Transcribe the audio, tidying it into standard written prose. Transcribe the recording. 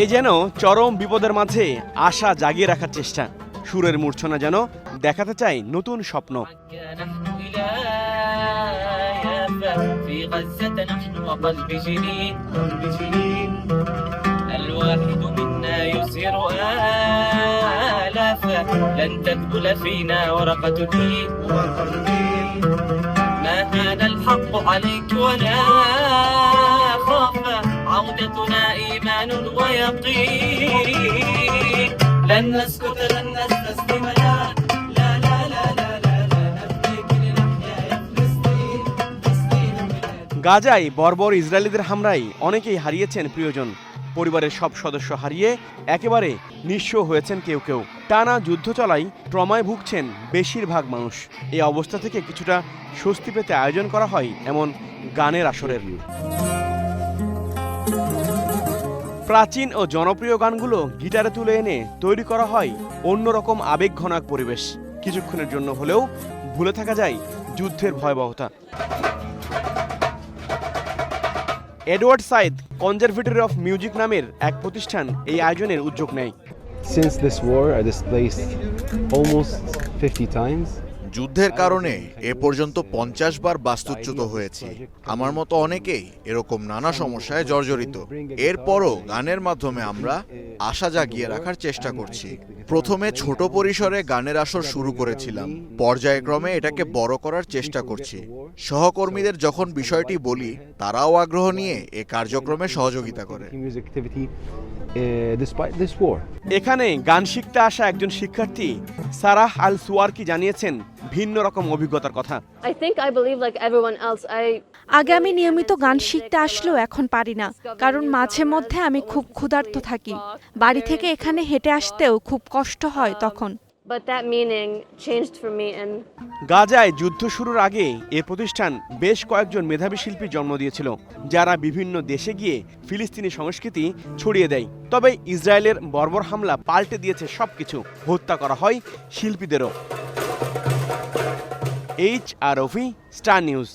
এ যেন চরম বিপদের মাঝে আশা জাগিয়ে রাখার চেষ্টা। সুরের মূর্ছনা যেন দেখাতে চায় নতুন স্বপ্ন। في غزة نحن وقلب جنين الواحد منا يسير آلافا لن تذبل فينا ورقة دين ما هان الحق عليك ولا خاف عودتنا إيمان ويقين لن نسكت لن نستسلم لا لا لا لا لا গাজায় বর্বর ইসরায়েলিদের হামলায় অনেকেই হারিয়েছেন প্রিয়জন। পরিবারের সব সদস্য হারিয়ে একেবারে নিঃস্ব হয়েছেন কেউ কেউ। টানা যুদ্ধ চলায় ট্রমায় ভুগছেন বেশিরভাগ মানুষ। এই অবস্থা থেকে কিছুটা স্বস্তি পেতে আয়োজন করা হয় এমন গানের আসরের। প্রাচীন ও জনপ্রিয় গানগুলো গিটারে তুলে এনে তৈরি করা হয় অন্যরকম আবেগঘন এক পরিবেশ। কিছুক্ষণের জন্য হলেও ভুলে থাকা যায় যুদ্ধের ভয়াবহতা। Edward Saeed conservatory of music নামের এক প্রতিষ্ঠান এই আয়োজনের উদ্যোগ নেয়। Since this war, I displaced almost 50 times. যুদ্ধের কারণে এ পর্যন্ত 50 বার বাস্তুচ্যুত হয়েছি। আমার মতো অনেকেই এরকম নানা সমস্যায় জর্জরিত। এরপরও গানের মাধ্যমে আমরা আশা জাগিয়ে রাখার চেষ্টা করছি। প্রথমে ছোট পরিসরে গানের আসর শুরু করেছিলাম, পর্যায়ক্রমে এটাকে বড় করার চেষ্টা করছি। সহকর্মীদের যখন বিষয়টি বলি, তারাও আগ্রহ নিয়ে এ কার্যক্রমে সহযোগিতা করে। এখানে গান শিখতে আসা একজন শিক্ষার্থী সারাহ আল সুয়ারকি জানিয়েছেন ভিন্ন রকম অভিজ্ঞতার কথা। আগে আমি নিয়মিত গান শিখতে আসলেও এখন পারি না, কারণ মাঝে মধ্যে আমি খুব ক্ষুধার্ত থাকি। বাড়ি থেকে এখানে হেঁটে আসতেও খুব কষ্ট হয় তখন। গাজায় যুদ্ধ শুরুর আগে এ প্রতিষ্ঠান বেশ কয়েকজন মেধাবী শিল্পী জন্ম দিয়েছিল, যারা বিভিন্ন দেশে গিয়ে ফিলিস্তিনি সংস্কৃতি ছড়িয়ে দেয়। তবে ইসরায়েলের বর্বর হামলা পাল্টে দিয়েছে সবকিছু। হত্যা করা হয় শিল্পীদেরও। H R Rafi, star news.